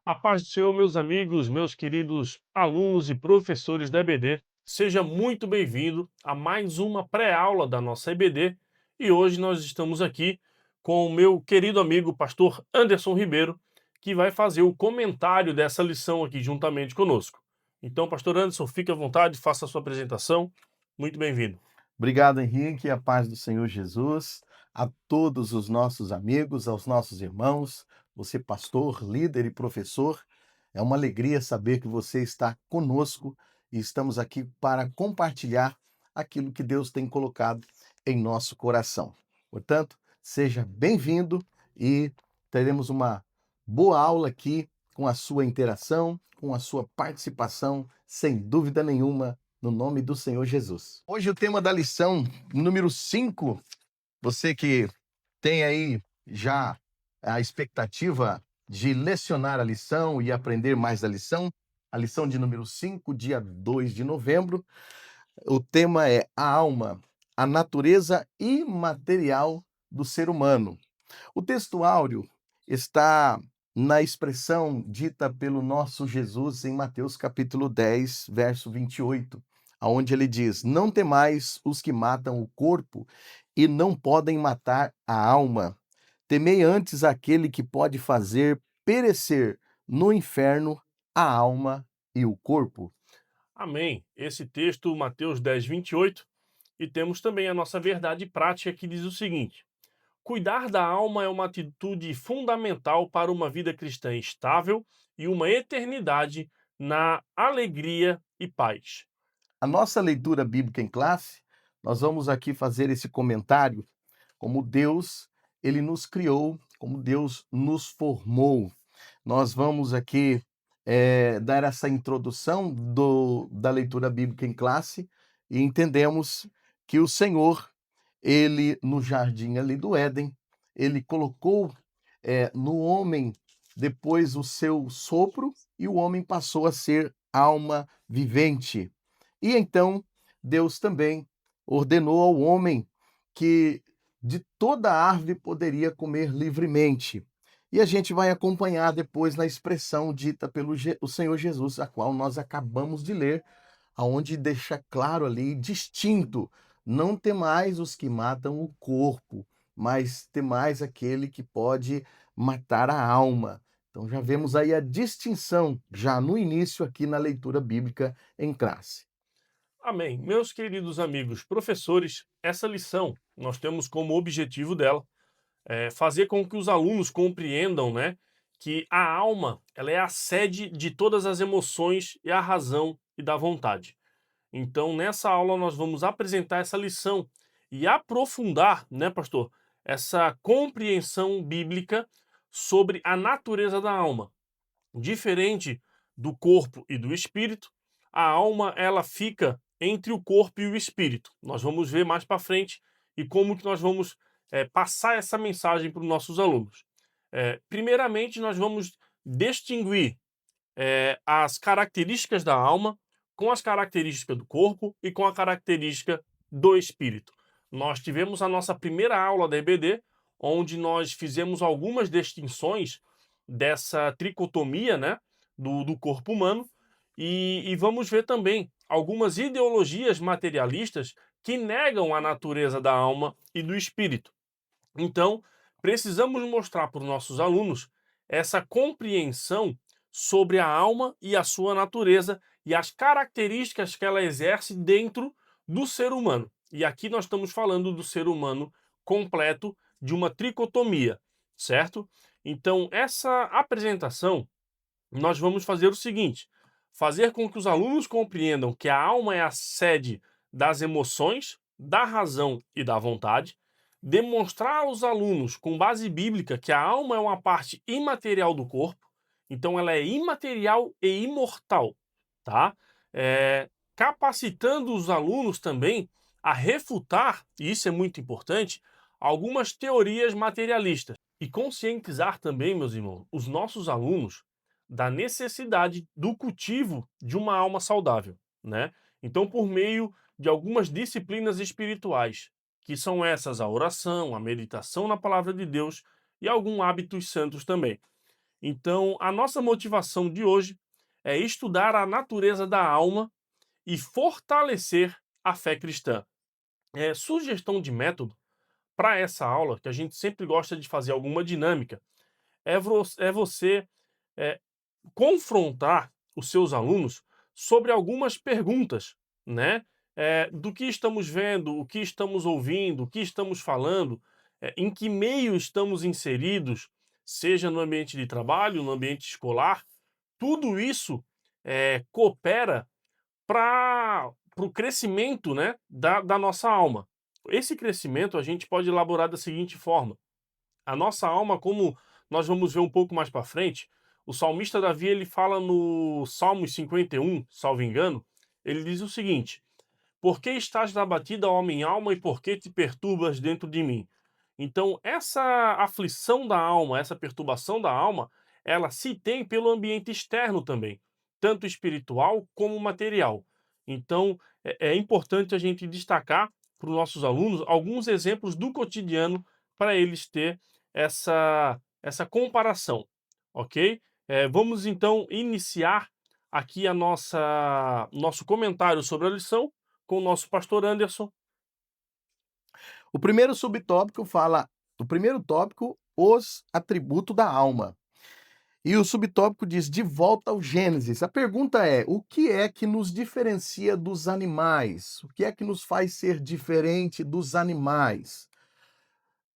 A paz do Senhor, meus amigos, meus queridos alunos e professores da EBD. Seja muito bem-vindo a mais uma pré-aula da nossa EBD. E hoje nós estamos aqui com o meu querido amigo, pastor Anderson Ribeiro, que vai fazer o comentário dessa lição aqui juntamente conosco. Então, pastor Anderson, fique à vontade, faça a sua apresentação. Muito bem-vindo. Obrigado, Henrique, a paz do Senhor Jesus, a todos os nossos amigos, aos nossos irmãos, você pastor, líder e professor. É uma alegria saber que você está conosco e estamos aqui para compartilhar aquilo que Deus tem colocado em nosso coração. Portanto, seja bem-vindo e teremos uma boa aula aqui com a sua interação, com a sua participação, sem dúvida nenhuma, no nome do Senhor Jesus. Hoje o tema da lição número 5, você que tem aí já a expectativa de lecionar a lição e aprender mais da lição, a lição de número 5, dia 2 de novembro, o tema é a alma, a natureza imaterial do ser humano. O texto áureo está na expressão dita pelo nosso Jesus em Mateus capítulo 10, verso 28, aonde ele diz: "Não temais os que matam o corpo e não podem matar a alma. Temei antes aquele que pode fazer perecer no inferno a alma e o corpo." Amém. Esse texto, Mateus 10, 28, e temos também a nossa verdade prática que diz o seguinte: cuidar da alma é uma atitude fundamental para uma vida cristã estável e uma eternidade na alegria e paz. A nossa leitura bíblica em classe, nós vamos aqui fazer esse comentário como Deus, ele nos criou, como Deus nos formou. Nós vamos aqui dar essa introdução da leitura bíblica em classe e entendemos que o Senhor, ele no jardim ali do Éden, ele colocou no homem depois o seu sopro e o homem passou a ser alma vivente. E então Deus também ordenou ao homem que de toda árvore poderia comer livremente. E a gente vai acompanhar depois na expressão dita pelo o Senhor Jesus, a qual nós acabamos de ler, aonde deixa claro ali, distinto: não temais os que matam o corpo, mas temais aquele que pode matar a alma. Então já vemos aí a distinção, já no início aqui na leitura bíblica em classe. Amém. Meus queridos amigos professores, essa lição nós temos como objetivo dela fazer com que os alunos compreendam, né, que a alma ela é a sede de todas as emoções e a razão e da vontade. Então, nessa aula, nós vamos apresentar essa lição e aprofundar, né, pastor, essa compreensão bíblica sobre a natureza da alma. Diferente do corpo e do espírito, a alma ela fica entre o corpo e o espírito. Nós vamos ver mais para frente e como que nós vamos passar essa mensagem para os nossos alunos. Primeiramente, nós vamos distinguir as características da alma com as características do corpo e com a característica do espírito. Nós tivemos a nossa primeira aula da EBD, onde nós fizemos algumas distinções dessa tricotomia, né, do corpo humano, e vamos ver também algumas ideologias materialistas que negam a natureza da alma e do espírito. Então, precisamos mostrar para os nossos alunos essa compreensão sobre a alma e a sua natureza e as características que ela exerce dentro do ser humano. E aqui nós estamos falando do ser humano completo, de uma tricotomia, certo? Então, essa apresentação, nós vamos fazer o seguinte: fazer com que os alunos compreendam que a alma é a sede das emoções, da razão e da vontade, demonstrar aos alunos, com base bíblica, que a alma é uma parte imaterial do corpo, então ela é imaterial e imortal, tá? Capacitando os alunos também a refutar, e isso é muito importante, algumas teorias materialistas. E conscientizar também, meus irmãos, os nossos alunos da necessidade do cultivo de uma alma saudável, né? Então, por meio de algumas disciplinas espirituais, que são essas a oração, a meditação na palavra de Deus e alguns hábitos santos também. Então, a nossa motivação de hoje é estudar a natureza da alma e fortalecer a fé cristã. Sugestão de método para essa aula, que a gente sempre gosta de fazer alguma dinâmica, é você eh, confrontar os seus alunos sobre algumas perguntas, né? Do que estamos vendo, o que estamos ouvindo, o que estamos falando, em que meio estamos inseridos, seja no ambiente de trabalho, no ambiente escolar, tudo isso coopera para o crescimento, né, da nossa alma. Esse crescimento a gente pode elaborar da seguinte forma: a nossa alma, como nós vamos ver um pouco mais para frente, o salmista Davi ele fala no Salmos 51, salvo engano, ele diz o seguinte: por que estás abatida, ó minha alma, e por que te perturbas dentro de mim? Então, essa aflição da alma, essa perturbação da alma, ela se tem pelo ambiente externo também, tanto espiritual como material. Então, é importante a gente destacar para os nossos alunos alguns exemplos do cotidiano para eles ter essa comparação, ok? Vamos então iniciar aqui a nosso comentário sobre a lição com o nosso pastor Anderson. O primeiro subtópico fala, o primeiro tópico, os atributos da alma. E o subtópico diz de volta ao Gênesis. A pergunta é: o que é que nos diferencia dos animais? O que é que nos faz ser diferente dos animais?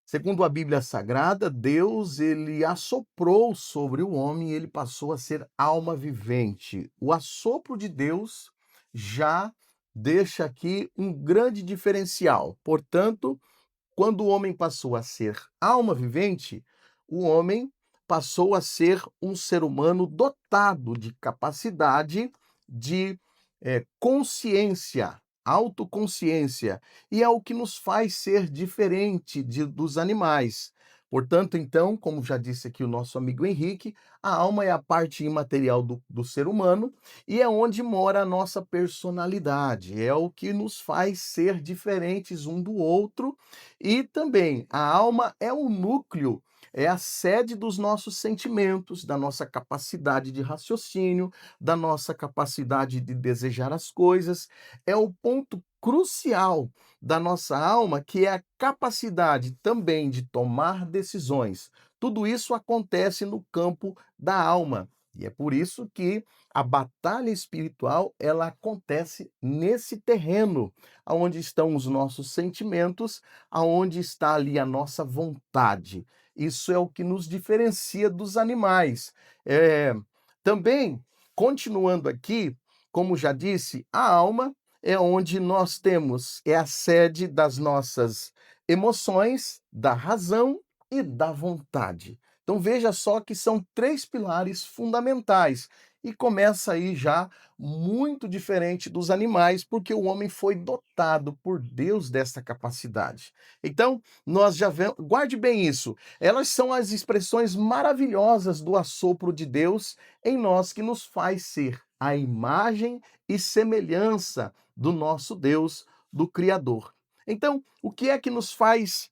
Segundo a Bíblia Sagrada, Deus ele assoprou sobre o homem e ele passou a ser alma vivente. O assopro de Deus já deixa aqui um grande diferencial. Portanto, quando o homem passou a ser alma vivente, o homem passou a ser um ser humano dotado de capacidade de consciência, autoconsciência, e é o que nos faz ser diferente dos animais. Portanto, então, como já disse aqui o nosso amigo Henrique, a alma é a parte imaterial do ser humano e é onde mora a nossa personalidade, é o que nos faz ser diferentes um do outro e também a alma é o núcleo, é a sede dos nossos sentimentos, da nossa capacidade de raciocínio, da nossa capacidade de desejar as coisas, é o ponto crucial da nossa alma, que é a capacidade também de tomar decisões. Tudo isso acontece no campo da alma. E é por isso que a batalha espiritual, ela acontece nesse terreno, aonde estão os nossos sentimentos, aonde está ali a nossa vontade. Isso é o que nos diferencia dos animais. Também, continuando aqui, como já disse, a alma é onde nós temos, é a sede das nossas emoções, da razão e da vontade. Então veja só que são três pilares fundamentais e começa aí já muito diferente dos animais, porque o homem foi dotado por Deus dessa capacidade. Então, nós já vemos, guarde bem isso, elas são as expressões maravilhosas do assopro de Deus em nós que nos faz ser a imagem e semelhança do nosso Deus, do Criador. Então, o que é que nos faz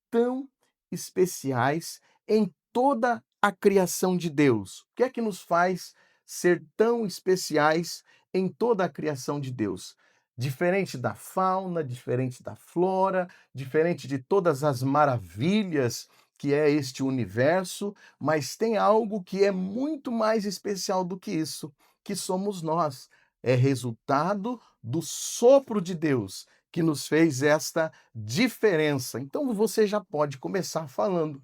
tão especiais em toda a criação de Deus? O que é que nos faz ser tão especiais em toda a criação de Deus? Diferente da fauna, diferente da flora, diferente de todas as maravilhas que é este universo, mas tem algo que é muito mais especial do que isso, que somos nós. É resultado do sopro de Deus que nos fez esta diferença. Então você já pode começar falando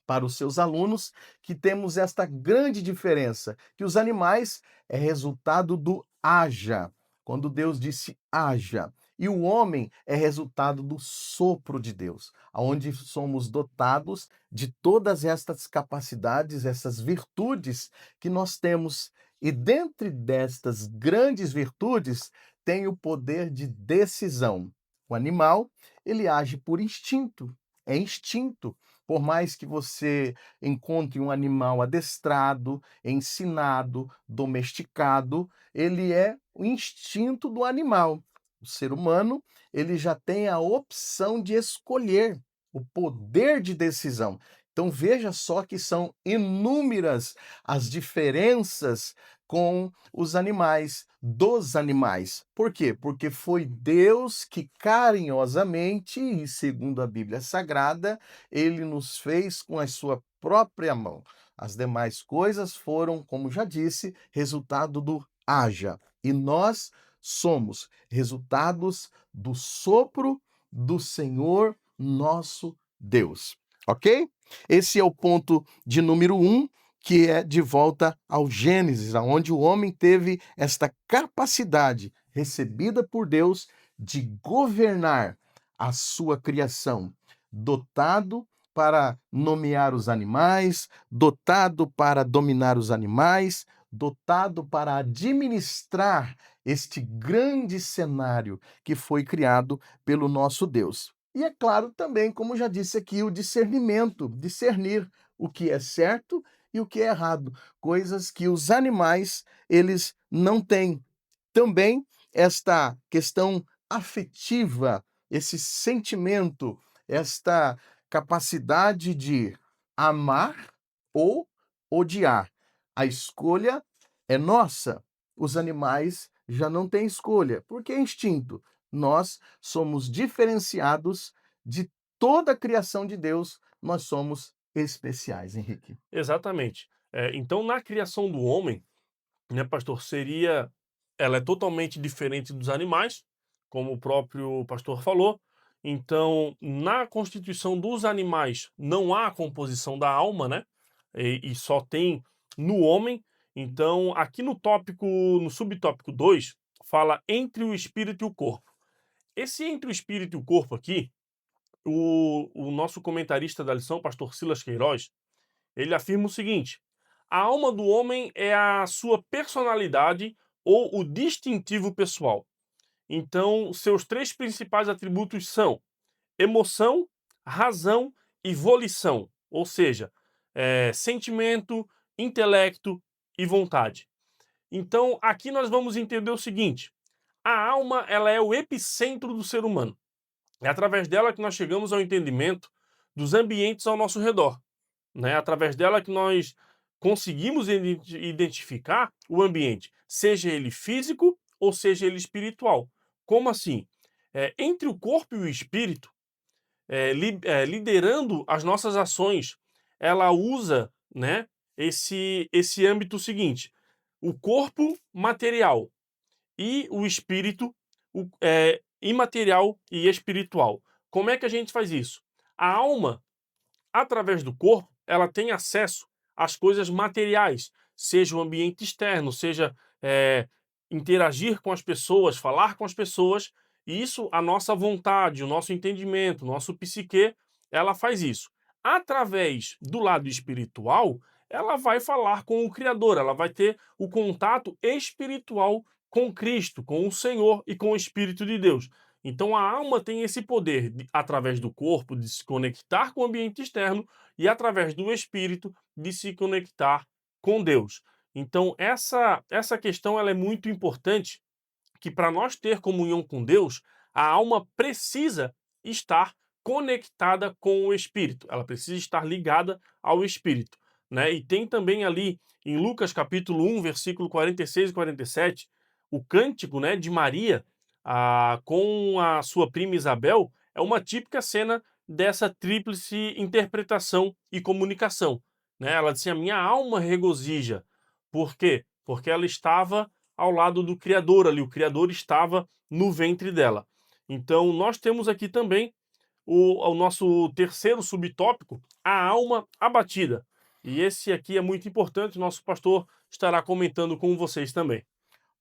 para os seus alunos que temos esta grande diferença, que os animais é resultado do haja, quando Deus disse haja, e o homem é resultado do sopro de Deus, aonde somos dotados de todas estas capacidades, essas virtudes que nós temos. E dentre destas grandes virtudes, tem o poder de decisão. O animal, ele age por instinto, é instinto. Por mais que você encontre um animal adestrado, ensinado, domesticado, ele é o instinto do animal. O ser humano, ele já tem a opção de escolher, o poder de decisão. Então veja só que são inúmeras as diferenças com os animais, dos animais. Por quê? Porque foi Deus que carinhosamente e segundo a Bíblia Sagrada, ele nos fez com a sua própria mão. As demais coisas foram, como já disse, resultado do haja. E nós somos resultados do sopro do Senhor nosso Deus. Ok? Esse é o ponto de número 1, que é de volta ao Gênesis, aonde o homem teve esta capacidade recebida por Deus de governar a sua criação, dotado para nomear os animais, dotado para dominar os animais, dotado para administrar este grande cenário que foi criado pelo nosso Deus. E é claro também, como já disse aqui, o discernimento, discernir o que é certo e o que é errado, coisas que os animais eles não têm. Também esta questão afetiva, esse sentimento, esta capacidade de amar ou odiar. A escolha é nossa. Os animais já não têm escolha, porque é instinto. Nós somos diferenciados de toda a criação de Deus, nós somos especiais, Henrique. Exatamente. Então, na criação do homem, né, pastor, ela é totalmente diferente dos animais, como o próprio pastor falou. Então, na constituição dos animais não há a composição da alma, né? E só tem no homem. Então, aqui no subtópico 2 fala entre o espírito e o corpo. Esse entre o espírito e o corpo aqui, o nosso comentarista da lição, pastor Silas Queiroz, ele afirma o seguinte: a alma do homem é a sua personalidade ou o distintivo pessoal. Então, seus três principais atributos são emoção, razão e volição, ou seja, sentimento, intelecto e vontade. Então, aqui nós vamos entender o seguinte: a alma, ela é o epicentro do ser humano. É através dela que nós chegamos ao entendimento dos ambientes ao nosso redor, né? Através dela que nós conseguimos identificar o ambiente, seja ele físico ou seja ele espiritual. Como assim? Entre o corpo e o espírito, liderando as nossas ações, ela usa, né, esse âmbito seguinte: o corpo material e o espírito imaterial e espiritual. Como é que a gente faz isso? A alma, através do corpo, ela tem acesso às coisas materiais, seja o ambiente externo, seja interagir com as pessoas, falar com as pessoas, e isso, a nossa vontade, o nosso entendimento, o nosso psique, ela faz isso. Através do lado espiritual, ela vai falar com o Criador, ela vai ter o contato espiritual com Cristo, com o Senhor e com o Espírito de Deus. Então a alma tem esse poder, através do corpo, de se conectar com o ambiente externo e através do espírito de se conectar com Deus. Então essa questão ela é muito importante, que para nós ter comunhão com Deus, a alma precisa estar conectada com o espírito. Ela precisa estar ligada ao espírito, né? E tem também ali em Lucas capítulo 1, versículo 46 e 47, o cântico, né, de Maria com a sua prima Isabel, é uma típica cena dessa tríplice interpretação e comunicação, né? Ela disse: a minha alma regozija. Por quê? Porque ela estava ao lado do Criador ali, o Criador estava no ventre dela. Então, nós temos aqui também o nosso terceiro subtópico, a alma abatida. E esse aqui é muito importante, nosso pastor estará comentando com vocês também.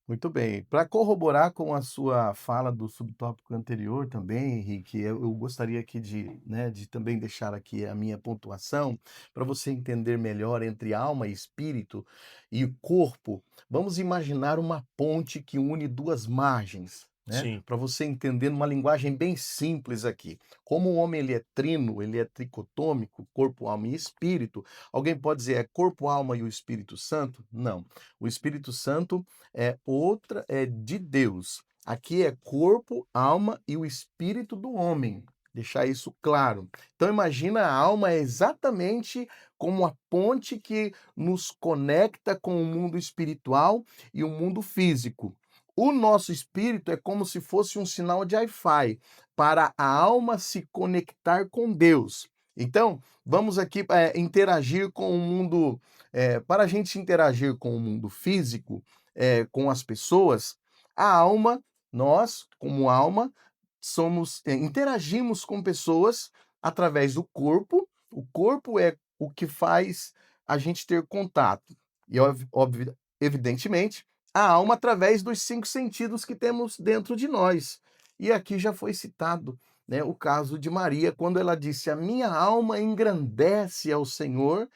Muito bem. Para corroborar com a sua fala do subtópico anterior também, Henrique, eu gostaria aqui de, né, de também deixar aqui a minha pontuação para você entender melhor entre alma e espírito e corpo. Vamos imaginar uma ponte que une duas margens. Né? Sim, Para você entender numa linguagem bem simples aqui. Como o homem ele é trino, ele é tricotômico, corpo, alma e espírito, alguém pode dizer é corpo, alma e o Espírito Santo? Não. O Espírito Santo é de Deus. Aqui é corpo, alma e o espírito do homem. deixar isso claro. Então imagina, a alma é exatamente como a ponte que nos conecta com o mundo espiritual e o mundo físico. O nosso espírito é como se fosse um sinal de Wi-Fi para a alma se conectar com Deus. Então, vamos aqui interagir com o mundo, para a gente interagir com o mundo físico, com as pessoas, a alma, nós, como alma, interagimos com pessoas através do corpo. O corpo é o que faz a gente ter contato. E evidentemente, a alma através dos 5 sentidos que temos dentro de nós. E aqui já foi citado, né, o caso de Maria, quando ela disse: "A minha alma engrandece ao Senhor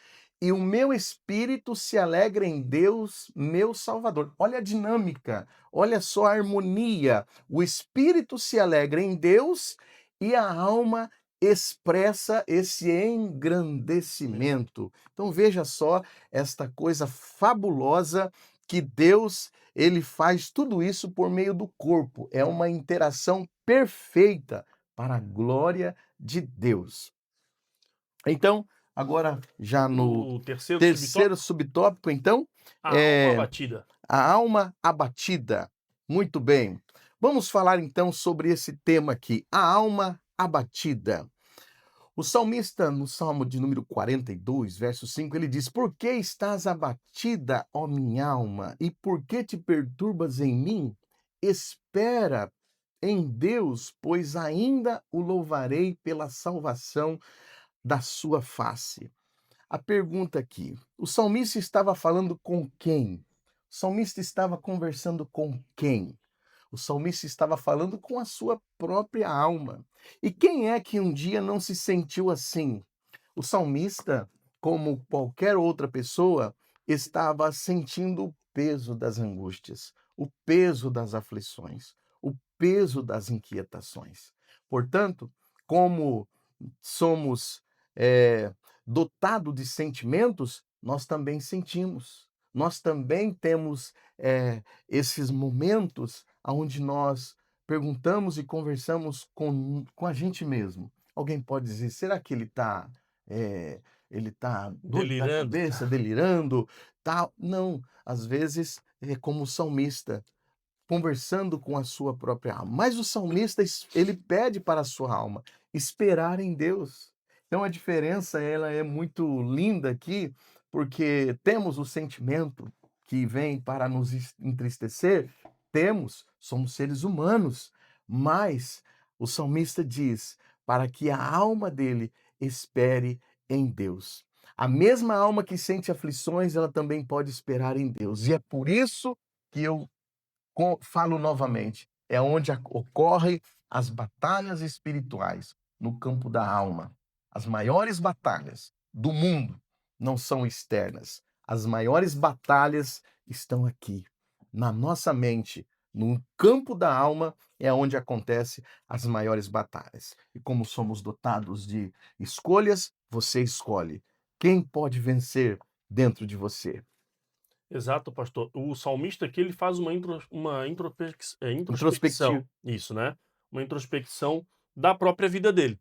e o meu espírito se alegra em Deus, meu Salvador". Olha a dinâmica, olha só a harmonia. O espírito se alegra em Deus e a alma expressa esse engrandecimento. Então veja só esta coisa fabulosa que Deus, ele faz tudo isso por meio do corpo. É uma interação perfeita para a glória de Deus. Então, agora já no O terceiro terceiro subtópico, subtópico, então, a alma é abatida. a alma abatida. Muito bem. Vamos falar então sobre esse tema aqui, a alma abatida. O salmista, no Salmo de número 42, verso 5, ele diz: "Por que estás abatida, ó minha alma, e por que te perturbas em mim? Espera em Deus, pois ainda o louvarei pela salvação da sua face". A pergunta aqui: o salmista estava falando com quem? O salmista estava conversando com quem? O salmista estava falando com a sua própria alma. E quem é que um dia não se sentiu assim? O salmista, como qualquer outra pessoa, estava sentindo o peso das angústias, o peso das aflições, o peso das inquietações. Portanto, como somos dotados de sentimentos, nós também sentimos. Nós também temos esses momentos onde nós perguntamos e conversamos com a gente mesmo. Alguém pode dizer: será que ele tá doido da Delirando. cabeça, delirando, tal? Não, às vezes é como o salmista, conversando com a sua própria alma. Mas o salmista, ele pede para a sua alma esperar em Deus. Então a diferença, ela é muito linda aqui, porque temos o sentimento que vem para nos entristecer, temos, somos seres humanos, mas o salmista diz para que a alma dele espere em Deus. A mesma alma que sente aflições, ela também pode esperar em Deus. E é por isso que eu falo novamente, é onde ocorrem as batalhas espirituais, no campo da alma. As maiores batalhas do mundo não são externas. As maiores batalhas estão aqui, na nossa mente, no campo da alma é onde acontecem as maiores batalhas. E como somos dotados de escolhas, você escolhe. Quem pode vencer dentro de você? Exato, pastor. O salmista aqui, ele faz uma Introspectivo. introspecção, isso, né? Uma introspecção da própria vida dele.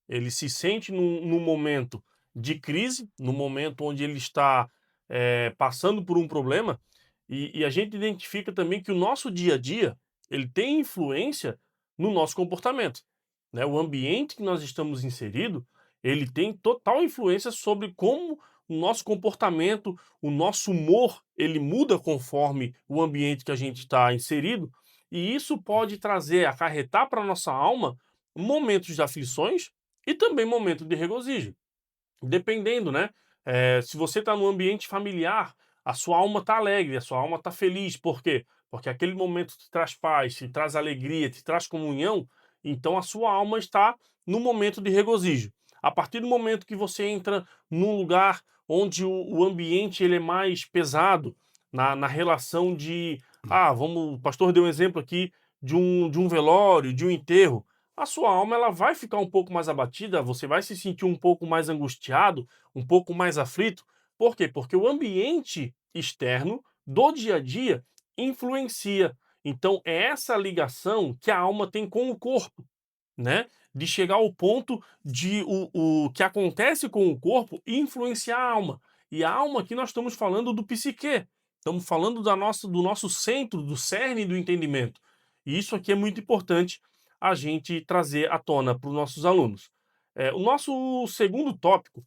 Ele se sente num momento de crise, no momento onde ele está passando por um problema, e a gente identifica também que o nosso dia a dia, ele tem influência no nosso comportamento, né? O ambiente que nós estamos inserido, ele tem total influência sobre como o nosso comportamento, o nosso humor, ele muda conforme o ambiente que a gente está inserido, e isso pode trazer, acarretar para nossa alma momentos de aflições e também momento de regozijo. Dependendo, né? Se você está num ambiente familiar, a sua alma está alegre, a sua alma está feliz. Por quê? Porque aquele momento te traz paz, te traz alegria, te traz comunhão, então a sua alma está no momento de regozijo. A partir do momento que você entra num lugar onde o ambiente ele é mais pesado, na relação de, vamos, o pastor deu um exemplo aqui de um velório, de um enterro, a sua alma ela vai ficar um pouco mais abatida, você vai se sentir um pouco mais angustiado, um pouco mais aflito. Por quê? Porque o ambiente externo do dia a dia influencia. Então é essa ligação que a alma tem com o corpo, né? De chegar ao ponto de o que acontece com o corpo influenciar a alma. E a alma aqui nós estamos falando do psique, estamos falando do nosso centro, do cerne do entendimento. E isso aqui é muito importante a gente trazer à tona para os nossos alunos. O nosso segundo tópico,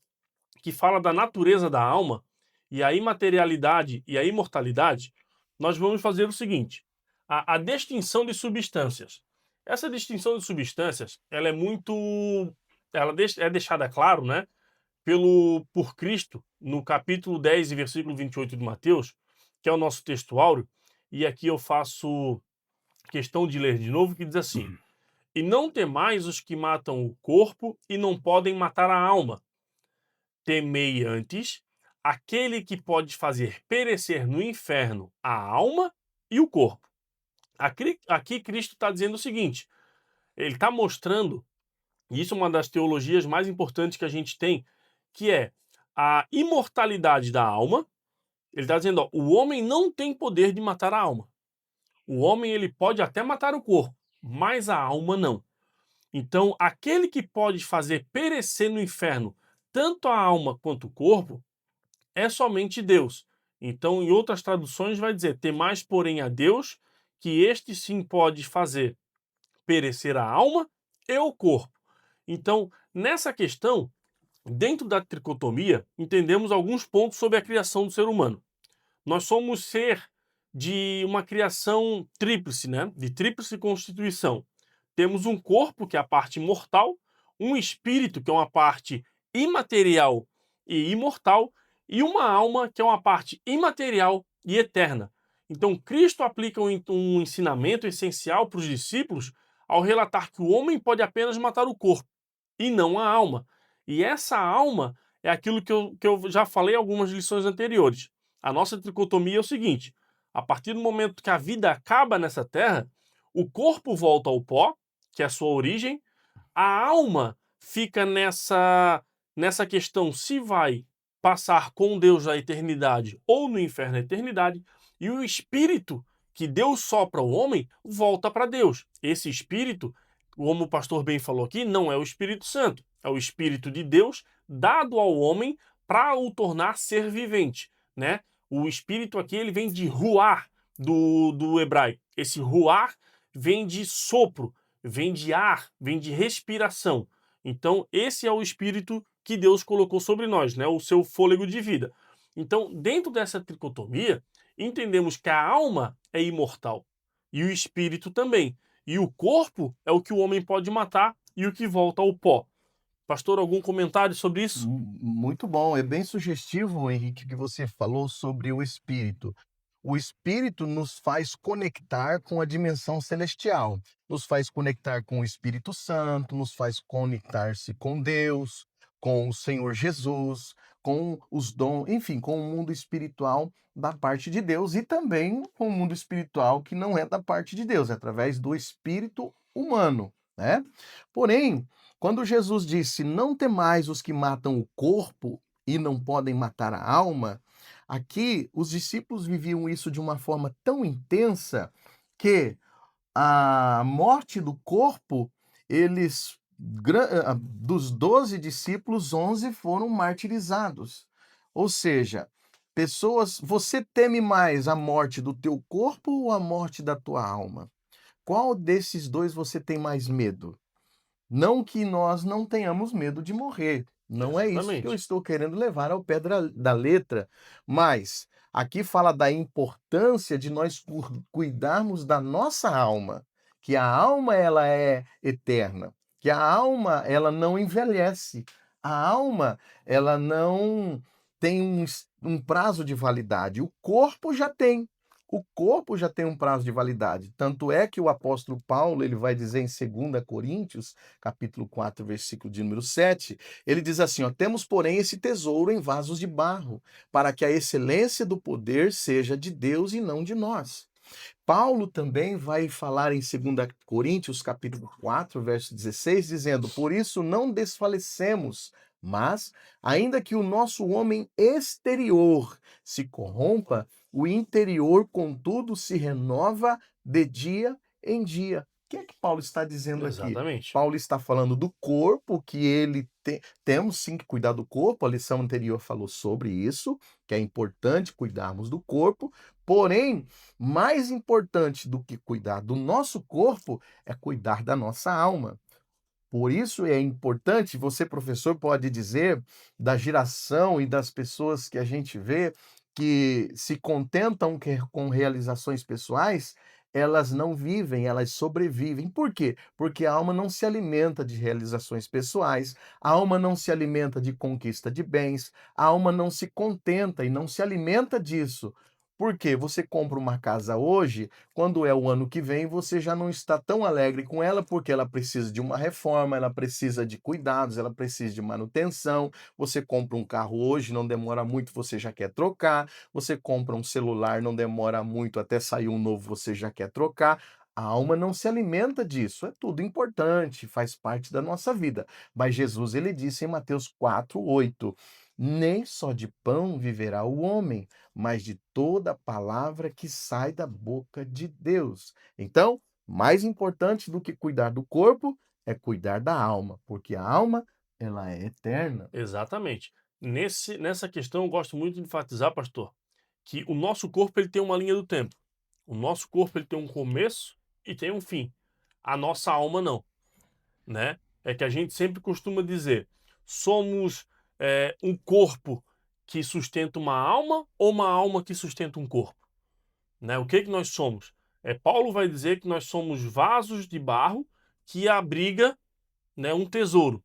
que fala da natureza da alma, e a imaterialidade e a imortalidade, nós vamos fazer o seguinte: a distinção de substâncias. Essa distinção de substâncias, ela é muito, é deixada claro, né, por Cristo no capítulo 10 e versículo 28 de Mateus, que é o nosso texto áureo, e aqui eu faço questão de ler de novo, que diz assim: "E não temais os que matam o corpo e não podem matar a alma. Temei antes aquele que pode fazer perecer no inferno a alma e o corpo." Aqui Cristo está dizendo o seguinte: ele está mostrando, e isso é uma das teologias mais importantes que a gente tem, que é a imortalidade da alma. Ele está dizendo, ó, o homem não tem poder de matar a alma. O homem ele pode até matar o corpo, mas a alma não. Então, aquele que pode fazer perecer no inferno tanto a alma quanto o corpo é somente Deus. Então, em outras traduções, vai dizer: temais, porém, a Deus, que este sim pode fazer perecer a alma e o corpo. Então, nessa questão, dentro da tricotomia, entendemos alguns pontos sobre a criação do ser humano. Nós somos ser de uma criação tríplice, né? De tríplice constituição. Temos um corpo, que é a parte mortal, um espírito, que é uma parte imaterial e imortal, e uma alma, que é uma parte imaterial e eterna. Então, Cristo aplica um ensinamento essencial para os discípulos ao relatar que o homem pode apenas matar o corpo e não a alma. E essa alma é aquilo que eu já falei em algumas lições anteriores. A nossa tricotomia é o seguinte: a partir do momento que a vida acaba nessa terra, o corpo volta ao pó, que é a sua origem, a alma fica nessa questão se vai passar com Deus na eternidade ou no inferno na eternidade, e o espírito que Deus sopra ao homem volta para Deus. Esse espírito, como o pastor bem falou aqui, não é o Espírito Santo, é o Espírito de Deus dado ao homem para o tornar ser vivente, né? O espírito aqui ele vem de ruar do hebraico. Esse ruar vem de sopro, vem de ar, vem de respiração. Então, esse é o espírito que Deus colocou sobre nós, né? O seu fôlego de vida. Então, dentro dessa tricotomia, entendemos que a alma é imortal e o espírito também. E o corpo é o que o homem pode matar e o que volta ao pó. Pastor, algum comentário sobre isso? Muito bom, é bem sugestivo, Henrique, que você falou sobre o espírito. O espírito nos faz conectar com a dimensão celestial, nos faz conectar com o Espírito Santo, nos faz conectar-se com Deus, com o Senhor Jesus, com os dons, enfim, com o mundo espiritual da parte de Deus e também com o mundo espiritual que não é da parte de Deus, é através do espírito humano, né? Porém, quando Jesus disse: "Não temais os que matam o corpo e não podem matar a alma", aqui os discípulos viviam isso de uma forma tão intensa que a morte do corpo, eles dos 12 discípulos, 11 foram martirizados. Ou seja, pessoas, você teme mais a morte do teu corpo ou a morte da tua alma? Qual desses dois você tem mais medo? Não que nós não tenhamos medo de morrer, não é isso que eu Exatamente. estou querendo levar ao pé da letra, mas aqui fala da importância de nós cuidarmos da nossa alma, que a alma ela é eterna, que a alma ela não envelhece, a alma ela não tem um prazo de validade, o corpo já tem. O corpo já tem um prazo de validade. Tanto é que o apóstolo Paulo, ele vai dizer em 2 Coríntios, capítulo 4, versículo de número 7, ele diz assim, ó: "Temos, porém, esse tesouro em vasos de barro, para que a excelência do poder seja de Deus e não de nós." Paulo também vai falar em 2 Coríntios, capítulo 4, verso 16, dizendo: "Por isso não desfalecemos, mas, ainda que o nosso homem exterior se corrompa, o interior, contudo, se renova de dia em dia." que é que Paulo está dizendo aqui? Exatamente. Paulo está falando do corpo, que temos sim que cuidar do corpo, a lição anterior falou sobre isso, que é importante cuidarmos do corpo, porém, mais importante do que cuidar do nosso corpo é cuidar da nossa alma. Por isso é importante, você, professor, pode dizer da geração e das pessoas que a gente vê que se contentam com realizações pessoais, elas não vivem, elas sobrevivem. Por quê? Porque a alma não se alimenta de realizações pessoais, a alma não se alimenta de conquista de bens, a alma não se contenta e não se alimenta disso. Por quê? Você compra uma casa hoje, quando é o ano que vem, você já não está tão alegre com ela, porque ela precisa de uma reforma, ela precisa de cuidados, ela precisa de manutenção. Você compra um carro hoje, não demora muito, você já quer trocar. Você compra um celular, não demora muito até sair um novo, você já quer trocar. A alma não se alimenta disso. É tudo importante, faz parte da nossa vida. Mas Jesus, ele disse em Mateus 4:8: nem só de pão viverá o homem, mas de toda palavra que sai da boca de Deus. Então, mais importante do que cuidar do corpo é cuidar da alma, porque a alma, ela é eterna. Exatamente. Nessa questão, eu gosto muito de enfatizar, pastor, que o nosso corpo ele tem uma linha do tempo. O nosso corpo ele tem um começo e tem um fim. A nossa alma não, né? É que a gente sempre costuma dizer, somos um corpo que sustenta uma alma ou uma alma que sustenta um corpo, né? O que que nós somos? Paulo vai dizer que nós somos vasos de barro que abriga, né, um tesouro.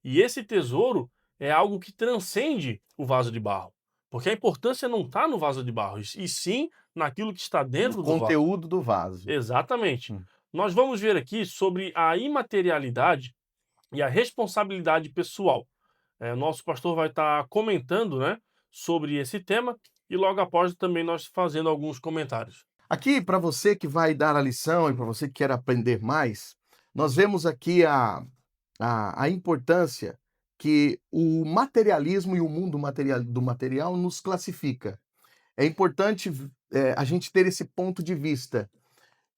E esse tesouro é algo que transcende o vaso de barro. Porque a importância não está no vaso de barro, e sim naquilo que está No dentro do vaso. conteúdo do vaso. Exatamente. Hum. Nós vamos ver aqui sobre a imaterialidade e a responsabilidade pessoal. Nosso pastor vai estar comentando, né, sobre esse tema e logo após também nós fazendo alguns comentários. Aqui, para você que vai dar a lição e para você que quer aprender mais, nós vemos aqui a importância que o materialismo e o mundo do material nos classifica. É importante a gente ter esse ponto de vista,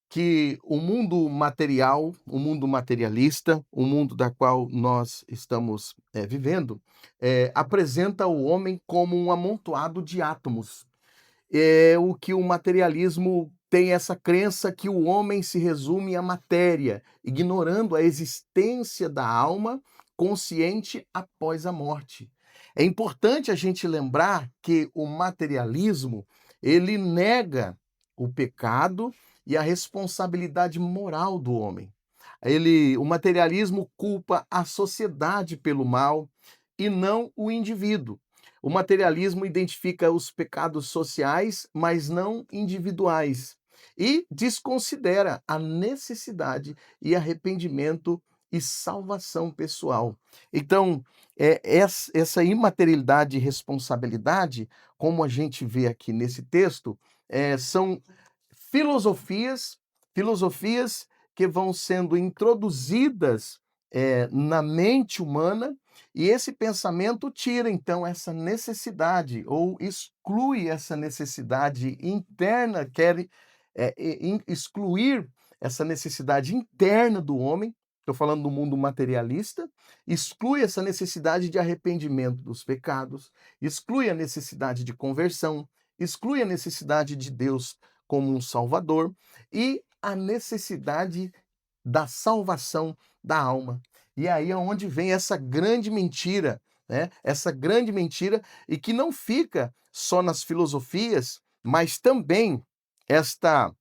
que o mundo material, o mundo materialista, o mundo da qual nós estamos vivendo, apresenta o homem como um amontoado de átomos. É o que o materialismo tem essa crença que o homem se resume à matéria, ignorando a existência da alma consciente após a morte. É importante a gente lembrar que o materialismo, ele nega o pecado e a responsabilidade moral do homem. O materialismo culpa a sociedade pelo mal e não o indivíduo. O materialismo identifica os pecados sociais, mas não individuais, e desconsidera a necessidade e arrependimento e salvação pessoal. Então, essa imaterialidade e responsabilidade, como a gente vê aqui nesse texto, são filosofias, filosofias que vão sendo introduzidas na mente humana, e esse pensamento tira então essa necessidade ou exclui essa necessidade interna, quer excluir essa necessidade interna do homem. Estou falando do mundo materialista, exclui essa necessidade de arrependimento dos pecados, exclui a necessidade de conversão, exclui a necessidade de Deus como um salvador e a necessidade da salvação da alma. E aí é onde vem essa grande mentira, né? Essa grande mentira, e que não fica só nas filosofias, mas também esta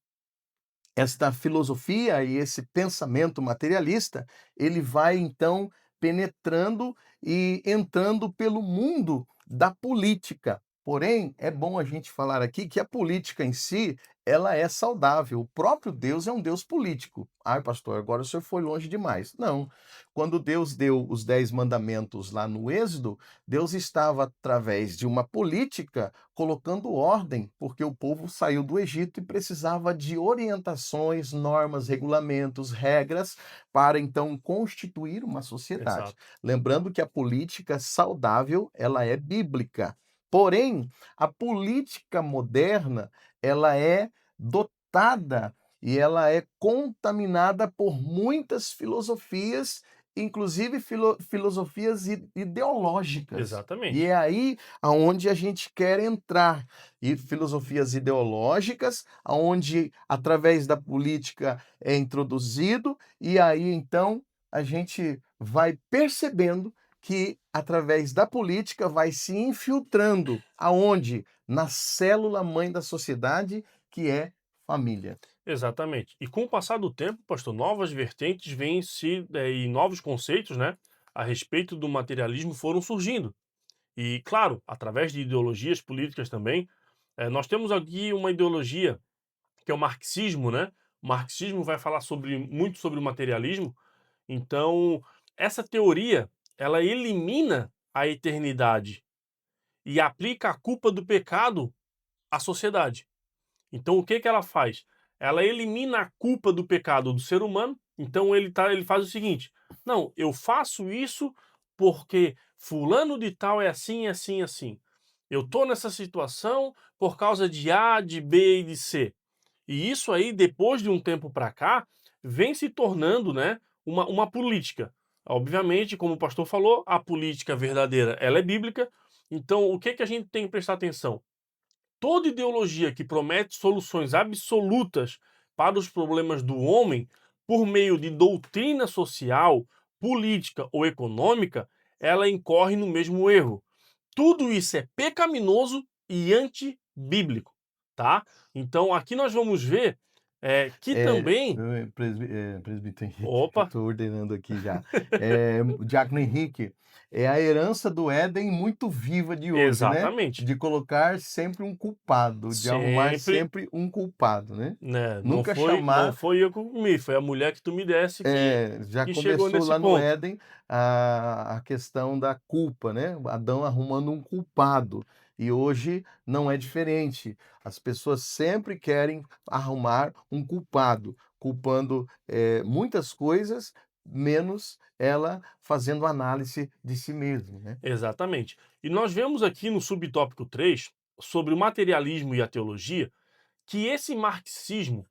esta filosofia e esse pensamento materialista, ele vai então penetrando e entrando pelo mundo da política. Porém, é bom a gente falar aqui que a política em si, ela é saudável. O próprio Deus é um Deus político. Ai, pastor, agora o senhor foi longe demais. Não. Quando Deus deu os 10 mandamentos lá no Êxodo, Deus estava, através de uma política, colocando ordem, porque o povo saiu do Egito e precisava de orientações, normas, regulamentos, regras para então constituir uma sociedade. Exato. Lembrando que a política saudável, ela é bíblica. Porém, a política moderna, ela é dotada e ela é contaminada por muitas filosofias, inclusive filosofias ideológicas. E Exatamente. é aí aonde a gente quer entrar. E filosofias ideológicas, aonde através da política é introduzido, e aí então a gente vai percebendo que através da política vai se infiltrando aonde? Na célula mãe da sociedade, que é família. Exatamente. E com o passar do tempo, pastor, novas vertentes vêm e novos conceitos, né, a respeito do materialismo foram surgindo. E, claro, através de ideologias políticas também, nós temos aqui uma ideologia que é o marxismo, né? O marxismo vai falar muito sobre o materialismo. Então, essa teoria, ela elimina a eternidade e aplica a culpa do pecado à sociedade. Então, o que que ela faz? Ela elimina a culpa do pecado do ser humano. Então, ele faz o seguinte: não, eu faço isso porque fulano de tal é assim, assim, assim. Eu tô nessa situação por causa de A, de B e de C. E isso aí, depois de um tempo para cá, vem se tornando, né, uma política. Obviamente, como o pastor falou, a política verdadeira, ela é bíblica. Então, o que que a gente tem que prestar atenção? Toda ideologia que promete soluções absolutas para os problemas do homem, por meio de doutrina social, política ou econômica, ela incorre no mesmo erro. Tudo isso é pecaminoso e antibíblico, tá? Então aqui nós vamos ver que também. Presbítero Henrique, eu Opa, estou ordenando aqui já. Diácono Henrique, é a herança do Éden muito viva de hoje, né? exatamente. De colocar sempre um culpado, de arrumar Sempre, sempre um culpado, né? né? Não Nunca foi, não chamar. foi eu que comi, foi a mulher que tu me desse Já que chegou começou nesse lá no ponto. Éden a questão da culpa, né, Adão arrumando um culpado, e hoje não é diferente. As pessoas sempre querem arrumar um culpado, culpando, muitas coisas, menos ela fazendo análise de si mesmo, né. Exatamente. E nós vemos aqui no subtópico 3 sobre o materialismo e a teologia, que esse marxismo,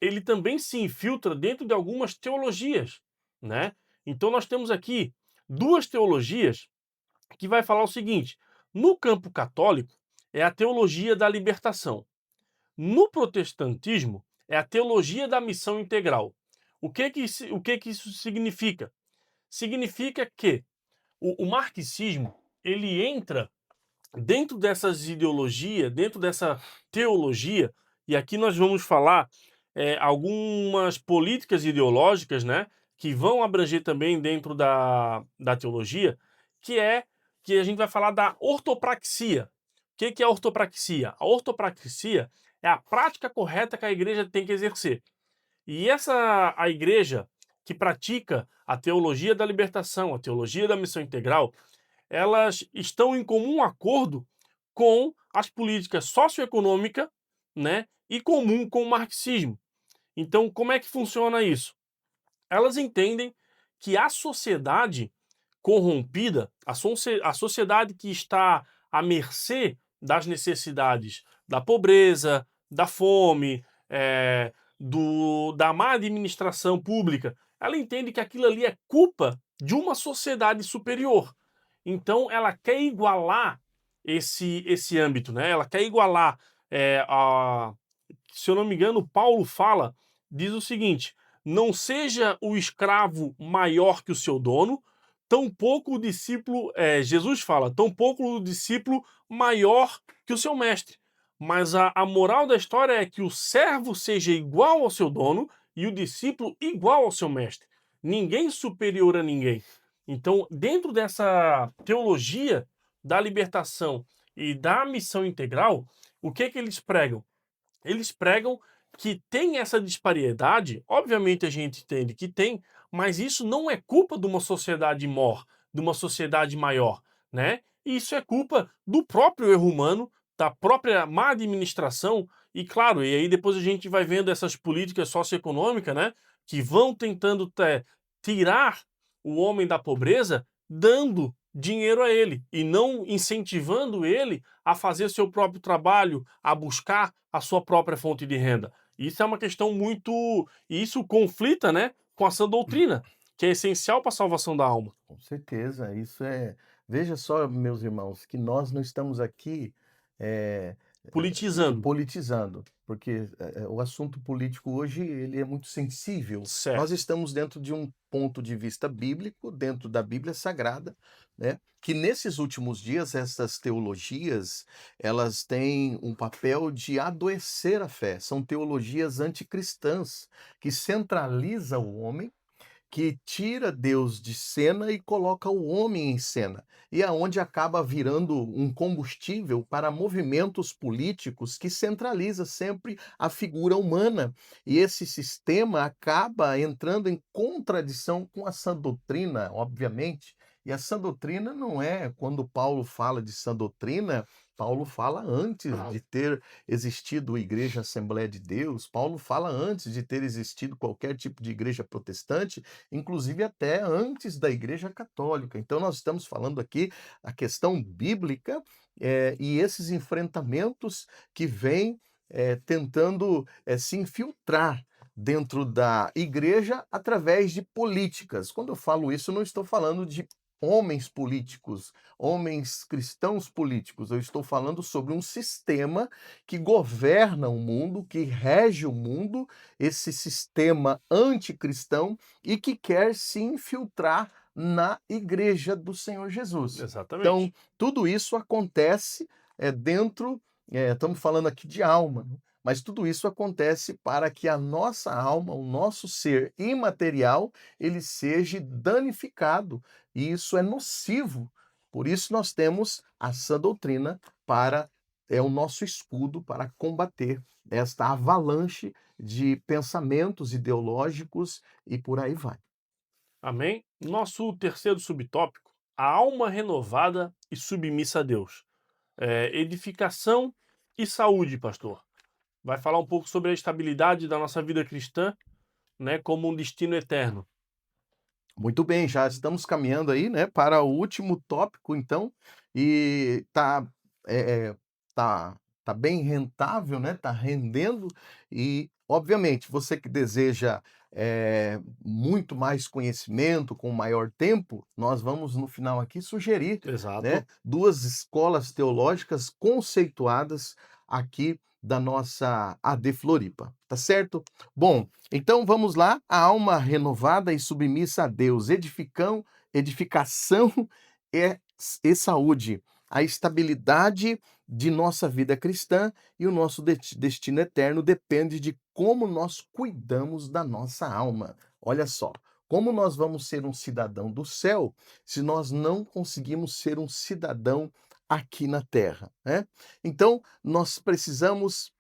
ele também se infiltra dentro de algumas teologias, né? Então nós temos aqui duas teologias que vai falar o seguinte: no campo católico é a teologia da libertação. No protestantismo é a teologia da missão integral. O que que isso significa? Significa que o marxismo ele entra dentro dessas ideologias, dentro dessa teologia, e aqui nós vamos falar algumas políticas ideológicas, né, que vão abranger também dentro da teologia, que é que a gente vai falar da ortopraxia. O que que é a ortopraxia? A ortopraxia é a prática correta que a igreja tem que exercer. E a igreja que pratica a teologia da libertação, a teologia da missão integral, elas estão em comum acordo com as políticas socioeconômica, né, e comum com o marxismo. Então, como é que funciona isso? Elas entendem que a sociedade corrompida, a sociedade que está à mercê das necessidades da pobreza, da fome, da má administração pública, ela entende que aquilo ali é culpa de uma sociedade superior. Então, ela quer igualar esse âmbito, né? Ela quer igualar se eu não me engano, Paulo fala, diz o seguinte: não seja o escravo maior que o seu dono, tampouco o discípulo, Jesus fala, tampouco o discípulo maior que o seu mestre. Mas a moral da história é que o servo seja igual ao seu dono e o discípulo igual ao seu mestre. Ninguém superior a ninguém. Então, dentro dessa teologia da libertação e da missão integral, o que que eles pregam? Eles pregam que tem essa disparidade, obviamente a gente entende que tem, mas isso não é culpa de uma sociedade maior, de uma sociedade maior, né? Isso é culpa do próprio erro humano, da própria má administração e claro, e aí depois a gente vai vendo essas políticas socioeconômicas, né, que vão tentando tirar o homem da pobreza, dando dinheiro a ele e não incentivando ele a fazer seu próprio trabalho, a buscar a sua própria fonte de renda. Isso é uma questão muito e isso conflita, né, com a sã doutrina, que é essencial para a salvação da alma. Com certeza, isso é veja só, meus irmãos, que nós não estamos aqui, eh Politizando. politizando, porque, o assunto político hoje ele é muito sensível. Nós Certo. estamos dentro de um ponto de vista bíblico, dentro da Bíblia Sagrada, né, que nesses últimos dias essas teologias, elas têm um papel de adoecer a fé. São teologias anticristãs, que centraliza o homem, que tira Deus de cena e coloca o homem em cena, e aonde acaba virando um combustível para movimentos políticos que centraliza sempre a figura humana. E esse sistema acaba entrando em contradição com a sã doutrina, obviamente. E a sã doutrina não é quando Paulo fala de sã doutrina, Paulo fala antes de ter existido a Igreja Assembleia de Deus, Paulo fala antes de ter existido qualquer tipo de igreja protestante, inclusive até antes da Igreja Católica. Então, nós estamos falando aqui a questão bíblica, e esses enfrentamentos que vêm, tentando, se infiltrar dentro da igreja através de políticas. Quando eu falo isso, eu não estou falando de homens políticos, homens cristãos políticos, eu estou falando sobre um sistema que governa o mundo, que rege o mundo, esse sistema anticristão e que quer se infiltrar na igreja do Senhor Jesus. Então, Exatamente. tudo isso acontece, dentro estamos falando aqui de alma, né, mas tudo isso acontece para que a nossa alma, o nosso ser imaterial, ele seja danificado, e isso é nocivo. Por isso nós temos a sã doutrina para é o nosso escudo para combater esta avalanche de pensamentos ideológicos e por aí vai. Amém? Nosso terceiro subtópico, a alma renovada e submissa a Deus. Edificação e saúde, pastor. Vai falar um pouco sobre a estabilidade da nossa vida cristã, né, como um destino eterno. Muito bem, já estamos caminhando aí, né, para o último tópico então, e eh eh, tá tá bem rentável, né, tá rendendo e, obviamente, você que deseja, muito mais conhecimento com maior tempo, nós vamos no final aqui sugerir, né, Exato. 2 escolas teológicas conceituadas aqui da nossa AD Floripa, tá certo? Bom, então vamos lá, a alma renovada e submissa a Deus, edificação e saúde, a estabilidade de nossa vida cristã e o nosso destino eterno depende de como nós cuidamos da nossa alma. Olha só, como nós vamos ser um cidadão do céu se nós não conseguimos ser um cidadão aqui na terra, né? Então, nós precisamos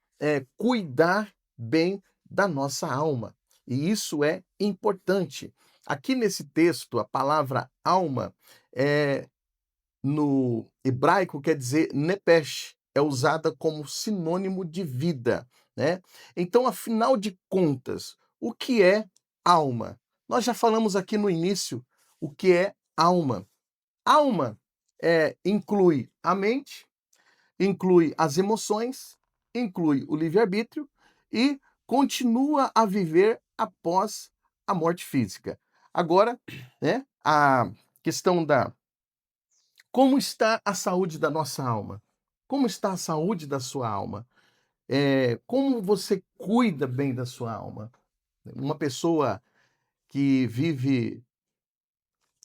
cuidar bem da nossa alma. E isso é importante. Aqui nesse texto, a palavra alma, no hebraico quer dizer nepesh, é usada como sinônimo de vida, né. Então, afinal de contas, o que é alma? Nós já falamos aqui no início o que é alma. Alma, inclui a mente, inclui as emoções, inclui o livre-arbítrio e continua a viver após a morte física. Agora, né, a questão da como está a saúde da nossa alma? Como está a saúde da sua alma? Como você cuida bem da sua alma? Uma pessoa que vive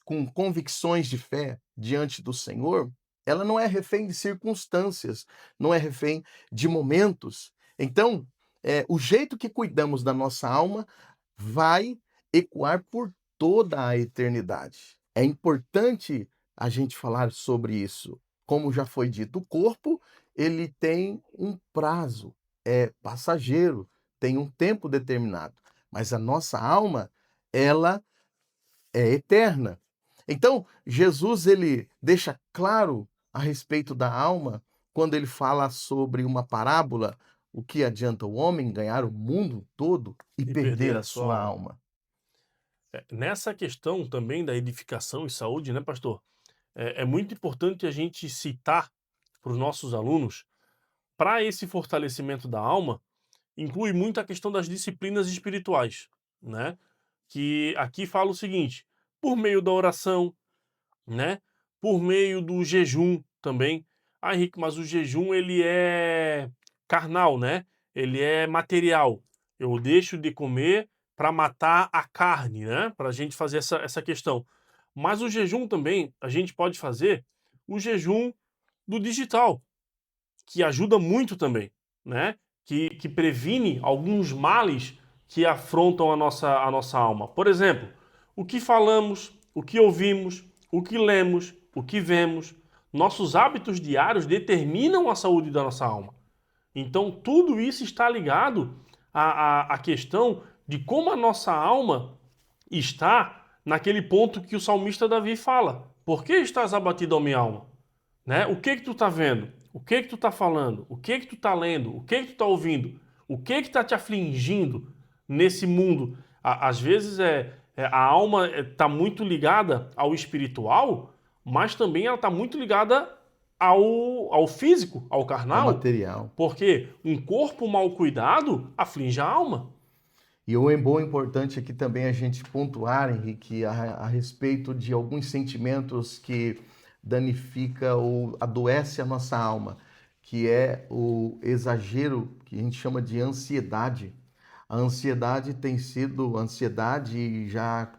com convicções de fé diante do Senhor, ela não é refém de circunstâncias, não é refém de momentos. Então, o jeito que cuidamos da nossa alma vai ecoar por toda a eternidade. É importante a gente falar sobre isso. Como já foi dito, o corpo, ele tem um prazo, é passageiro, tem um tempo determinado, mas a nossa alma, ela é eterna. Então, Jesus ele deixa claro a respeito da alma quando ele fala sobre uma parábola, o que adianta o homem ganhar o mundo todo e E perder perder a a sua sua alma. alma? Nessa questão também da edificação e saúde, né, pastor? É muito importante a gente citar para os nossos alunos, para esse fortalecimento da alma, inclui muito a questão das disciplinas espirituais, né? Que aqui fala o seguinte: por meio da oração, né? Por meio do jejum também. Ah, Henrique, mas o jejum ele é carnal, né? Ele é material. Eu deixo de comer para matar a carne, né? Para a gente fazer essa questão. Mas o jejum também, a gente pode fazer o jejum do digital, que ajuda muito também, né? Que previne alguns males que afrontam a nossa alma. Por exemplo, o que falamos, o que ouvimos, o que lemos, o que vemos, nossos hábitos diários determinam a saúde da nossa alma. Então, tudo isso está ligado à questão de como a nossa alma está naquele ponto que o salmista Davi fala. Por que estás abatido, ó minha alma? Né? O que tu está vendo? O que tu está falando? O que tu está lendo? O que tu está ouvindo? O que está te afligindo nesse mundo? Às vezes a alma está muito ligada ao espiritual, mas também ela está muito ligada ao físico, ao ao carnal, material. porque um corpo mal cuidado aflige a alma. E o bom importante aqui também a gente pontuar, Henrique, a respeito de alguns sentimentos que danifica ou adoece a nossa alma, que é o exagero, que a gente chama de ansiedade. A ansiedade tem sido ansiedade e já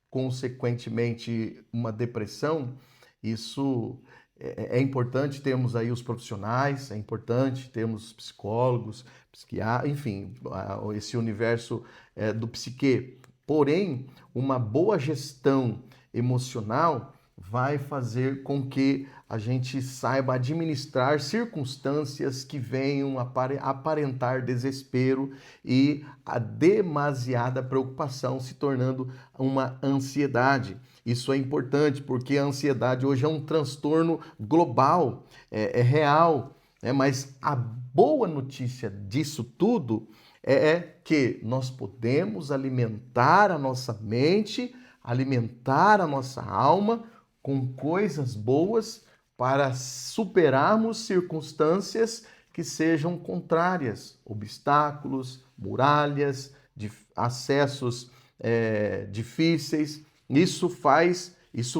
consequentemente uma depressão. Isso é importante termos aí os profissionais, é importante termos psicólogos, psiquiatras, enfim, esse universo do psique. Porém, uma boa gestão emocional vai fazer com que a gente saiba administrar circunstâncias que venham aparentar desespero e a demasiada preocupação se tornando uma ansiedade. Isso é importante porque a ansiedade hoje é um transtorno global, é real, né? Mas a boa notícia disso tudo é que nós podemos alimentar a nossa mente, alimentar a nossa alma com coisas boas para superarmos circunstâncias que sejam contrárias, obstáculos, muralhas, acessos difíceis. Isso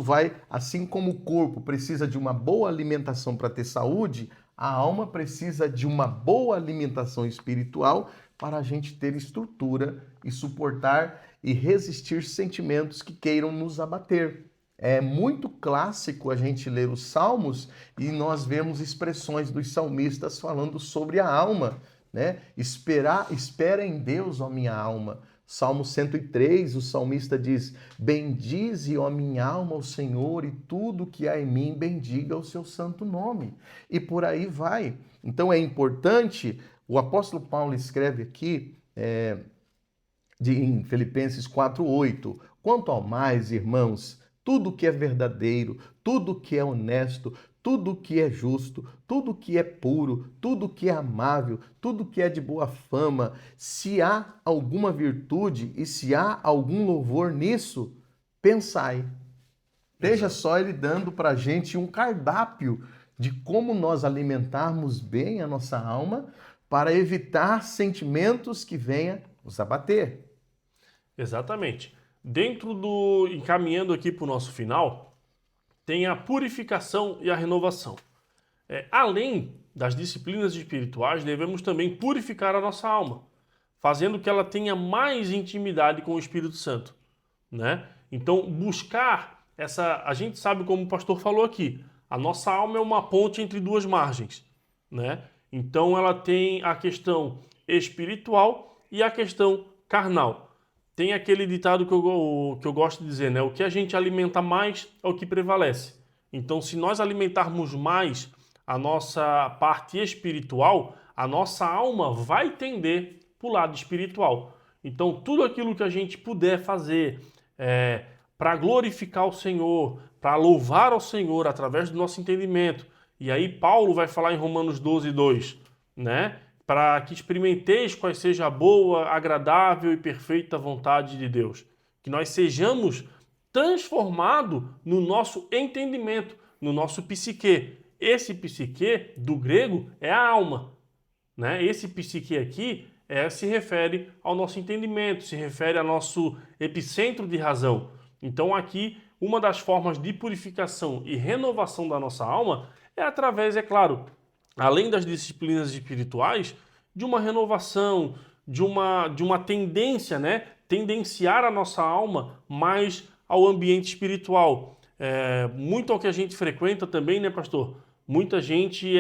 vai, assim como o corpo precisa de uma boa alimentação para ter saúde, a alma precisa de uma boa alimentação espiritual para a gente ter estrutura e suportar e resistir sentimentos que queiram nos abater. É muito clássico a gente ler os Salmos e nós vemos expressões dos salmistas falando sobre a alma, né? Espera em Deus, ó minha alma. Salmo 103, o salmista diz: bendize, ó minha alma, o Senhor, e tudo que há em mim bendiga o seu santo nome. E por aí vai. Então é importante, o apóstolo Paulo escreve aqui em Filipenses 4:8, quanto ao mais, irmãos, tudo que é verdadeiro, tudo que é honesto, tudo que é justo, tudo que é puro, tudo que é amável, tudo que é de boa fama, se há alguma virtude e se há algum louvor nisso, pensai. Veja só ele dando para a gente um cardápio de como nós alimentarmos bem a nossa alma para evitar sentimentos que venham nos abater. Exatamente. Encaminhando aqui para o nosso final, tem a purificação e a renovação. Além das disciplinas espirituais, devemos também purificar a nossa alma, fazendo que ela tenha mais intimidade com o Espírito Santo, né? Então, buscar a gente sabe como o pastor falou aqui, a nossa alma é uma ponte entre duas margens, né? Então, ela tem a questão espiritual e a questão carnal. Tem aquele ditado que eu gosto de dizer, né? O que a gente alimenta mais é o que prevalece. Então, se nós alimentarmos mais a nossa parte espiritual, a nossa alma vai tender para o lado espiritual. Então, tudo aquilo que a gente puder fazer para glorificar o Senhor, para louvar ao Senhor através do nosso entendimento. E aí Paulo vai falar em Romanos 12:2, né? Para que experimenteis qual seja a boa, agradável e perfeita vontade de Deus. Que nós sejamos transformados no nosso entendimento, no nosso psique. Esse psique, do grego, é a alma, né? Esse psique aqui se refere ao nosso entendimento, se refere ao nosso epicentro de razão. Então aqui, uma das formas de purificação e renovação da nossa alma é através, é claro, além das disciplinas espirituais, de uma renovação, de uma tendência, né? Tendenciar a nossa alma mais ao ambiente espiritual. Muito ao que a gente frequenta também, né, pastor? Muita gente,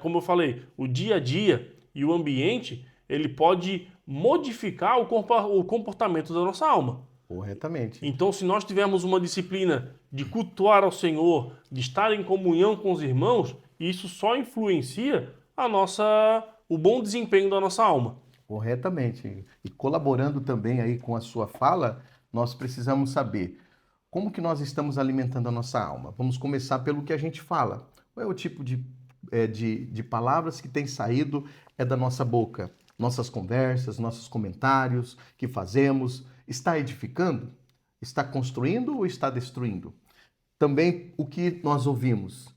como eu falei, o dia a dia e o ambiente, ele pode modificar o comportamento da nossa alma. Corretamente. Então, se nós tivermos uma disciplina de cultuar ao Senhor, de estar em comunhão com os irmãos, isso só influencia o bom desempenho da nossa alma. Corretamente. E colaborando também aí com a sua fala, nós precisamos saber como que nós estamos alimentando a nossa alma. Vamos começar pelo que a gente fala. Qual é o tipo de palavras que tem saído da nossa boca? Nossas conversas, nossos comentários que fazemos, está edificando? Está construindo ou está destruindo? Também o que nós ouvimos.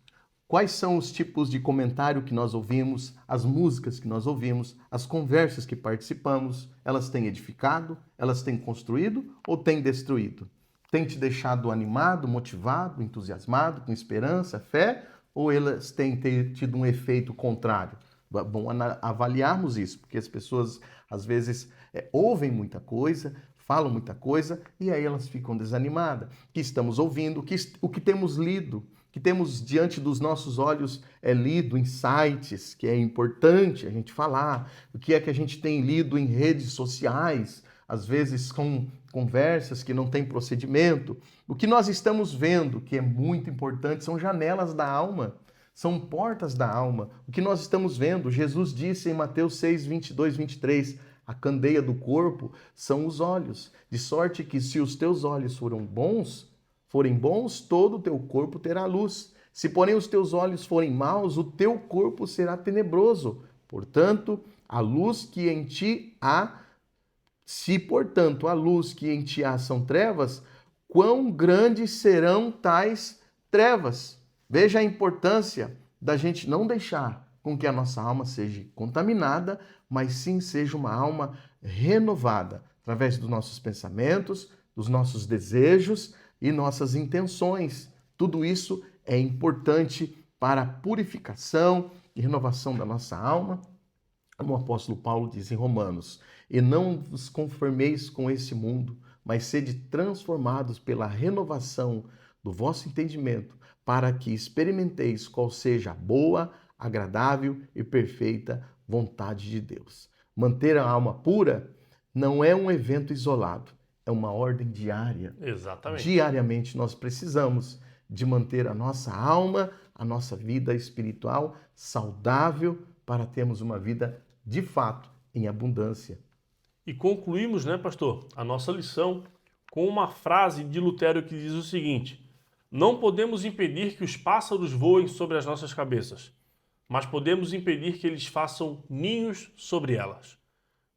Quais são os tipos de comentário que nós ouvimos, as músicas que nós ouvimos, as conversas que participamos, elas têm edificado, elas têm construído ou têm destruído? Tem te deixado animado, motivado, entusiasmado, com esperança, fé, ou elas têm tido um efeito contrário? Bom avaliarmos isso, porque as pessoas às vezes ouvem muita coisa, falam muita coisa e aí elas ficam desanimadas. O que estamos ouvindo, o que temos lido, que temos diante dos nossos olhos lido em sites, que é importante a gente falar, o que é que a gente tem lido em redes sociais, às vezes com conversas que não têm procedimento. O que nós estamos vendo, que é muito importante, são janelas da alma, são portas da alma. O que nós estamos vendo, Jesus disse em Mateus 6, 22, 23, a candeia do corpo são os olhos, de sorte que se os teus olhos forem bons, todo o teu corpo terá luz. Se, porém, os teus olhos forem maus, o teu corpo será tenebroso. Portanto, a luz que em ti há, se, portanto, a luz que em ti há são trevas, quão grandes serão tais trevas? Veja a importância da gente não deixar com que a nossa alma seja contaminada, mas sim seja uma alma renovada, através dos nossos pensamentos, dos nossos desejos e nossas intenções. Tudo isso é importante para a purificação e renovação da nossa alma, como o apóstolo Paulo diz em Romanos: e não vos conformeis com esse mundo, mas sede transformados pela renovação do vosso entendimento, para que experimenteis qual seja a boa, agradável e perfeita vontade de Deus. Manter a alma pura não é um evento isolado, é uma ordem diária. Exatamente. Diariamente nós precisamos de manter a nossa alma, a nossa vida espiritual saudável para termos uma vida de fato em abundância. E concluímos, né, pastor, a nossa lição com uma frase de Lutero que diz o seguinte: não podemos impedir que os pássaros voem sobre as nossas cabeças, mas podemos impedir que eles façam ninhos sobre elas.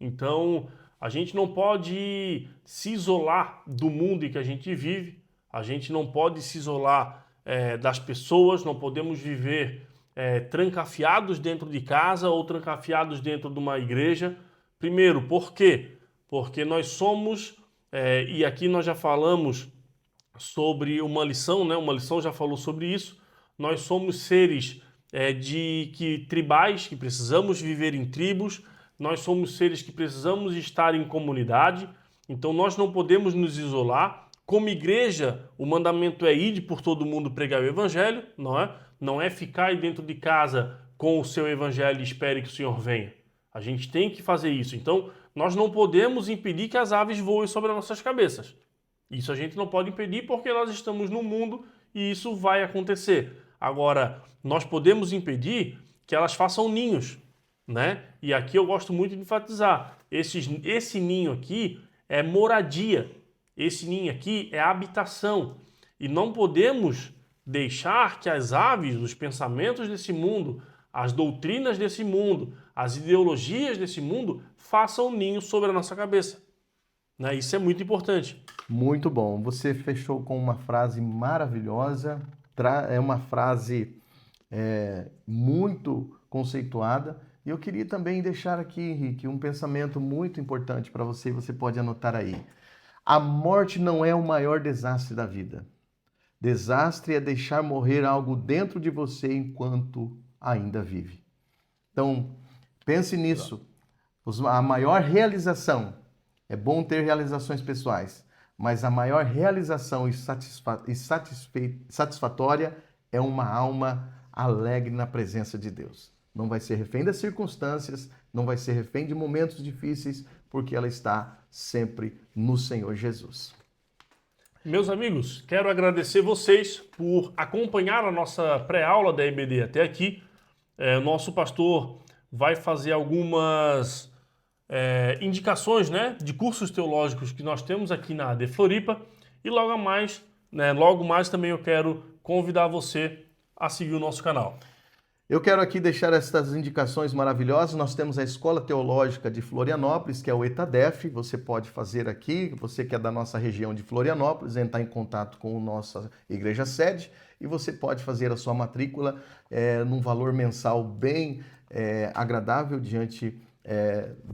Então, a gente não pode se isolar do mundo em que a gente vive, a gente não pode se isolar das pessoas, não podemos viver trancafiados dentro de casa ou trancafiados dentro de uma igreja. Primeiro, por quê? Porque nós somos, e aqui nós já falamos sobre uma lição, né? Uma lição já falou sobre isso, nós somos seres tribais, que precisamos viver em tribos, nós somos seres que precisamos estar em comunidade, então nós não podemos nos isolar. Como igreja, o mandamento é ir por todo mundo pregar o evangelho, não é? Não é ficar aí dentro de casa com o seu evangelho e espere que o Senhor venha. A gente tem que fazer isso. Então, nós não podemos impedir que as aves voem sobre as nossas cabeças. Isso a gente não pode impedir porque nós estamos no mundo e isso vai acontecer. Agora, nós podemos impedir que elas façam ninhos, né? E aqui eu gosto muito de enfatizar, esse ninho aqui é moradia, esse ninho aqui é habitação. E não podemos deixar que as aves, os pensamentos desse mundo, as doutrinas desse mundo, as ideologias desse mundo façam ninho sobre a nossa cabeça. Né? Isso é muito importante. Muito bom. Você fechou com uma frase maravilhosa, é uma frase muito conceituada E eu queria também deixar aqui, Henrique, um pensamento muito importante para você, e você pode anotar aí. A morte não é o maior desastre da vida. Desastre é deixar morrer algo dentro de você enquanto ainda vive. Então, pense Exato. nisso. A maior realização, é bom ter realizações pessoais, mas a maior realização e satisfatória é uma alma alegre na presença de Deus. Não vai ser refém das circunstâncias, não vai ser refém de momentos difíceis, porque ela está sempre no Senhor Jesus. Meus amigos, quero agradecer vocês por acompanhar a nossa pré-aula da EBD até aqui. O nosso pastor vai fazer algumas indicações, né, de cursos teológicos que nós temos aqui na AD Floripa. E logo mais também eu quero convidar você a seguir o nosso canal. Eu quero aqui deixar estas indicações maravilhosas. Nós temos a Escola Teológica de Florianópolis, que é o ETADEF. Você pode fazer aqui, você que é da nossa região de Florianópolis, entrar em contato com a nossa igreja sede e você pode fazer a sua matrícula num valor mensal bem agradável diante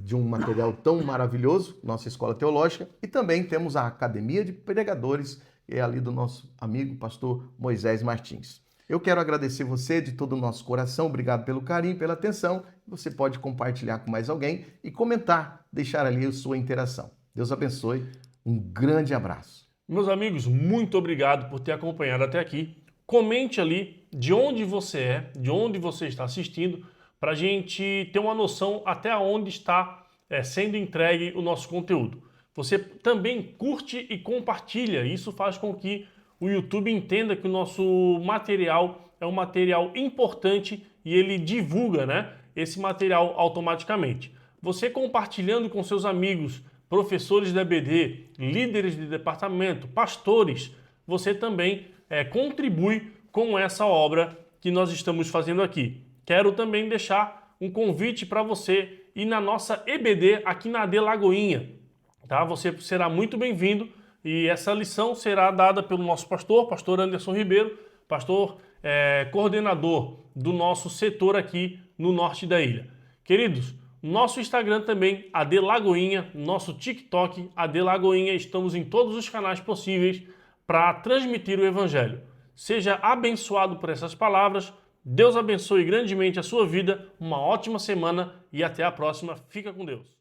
de um material tão maravilhoso, nossa Escola Teológica. E também temos a Academia de Pregadores, que é ali do nosso amigo pastor Moisés Martins. Eu quero agradecer você de todo o nosso coração, obrigado pelo carinho, pela atenção. Você pode compartilhar com mais alguém e comentar, deixar ali a sua interação. Deus abençoe, um grande abraço. Meus amigos, muito obrigado por ter acompanhado até aqui. Comente ali de onde você é, de onde você está assistindo, para a gente ter uma noção até onde está sendo entregue o nosso conteúdo. Você também curte e compartilha, isso faz com que o YouTube entenda que o nosso material é um material importante e ele divulga, né, esse material automaticamente. Você compartilhando com seus amigos, professores da EBD, líderes de departamento, pastores, você também contribui com essa obra que nós estamos fazendo aqui. Quero também deixar um convite para você ir na nossa EBD aqui na AD Lagoinha. Tá? Você será muito bem-vindo. E essa lição será dada pelo nosso pastor Anderson Ribeiro, coordenador do nosso setor aqui no norte da ilha. Queridos, nosso Instagram também, AD Lagoinha, nosso TikTok, AD Lagoinha, estamos em todos os canais possíveis para transmitir o Evangelho. Seja abençoado por essas palavras, Deus abençoe grandemente a sua vida, uma ótima semana e até a próxima. Fica com Deus.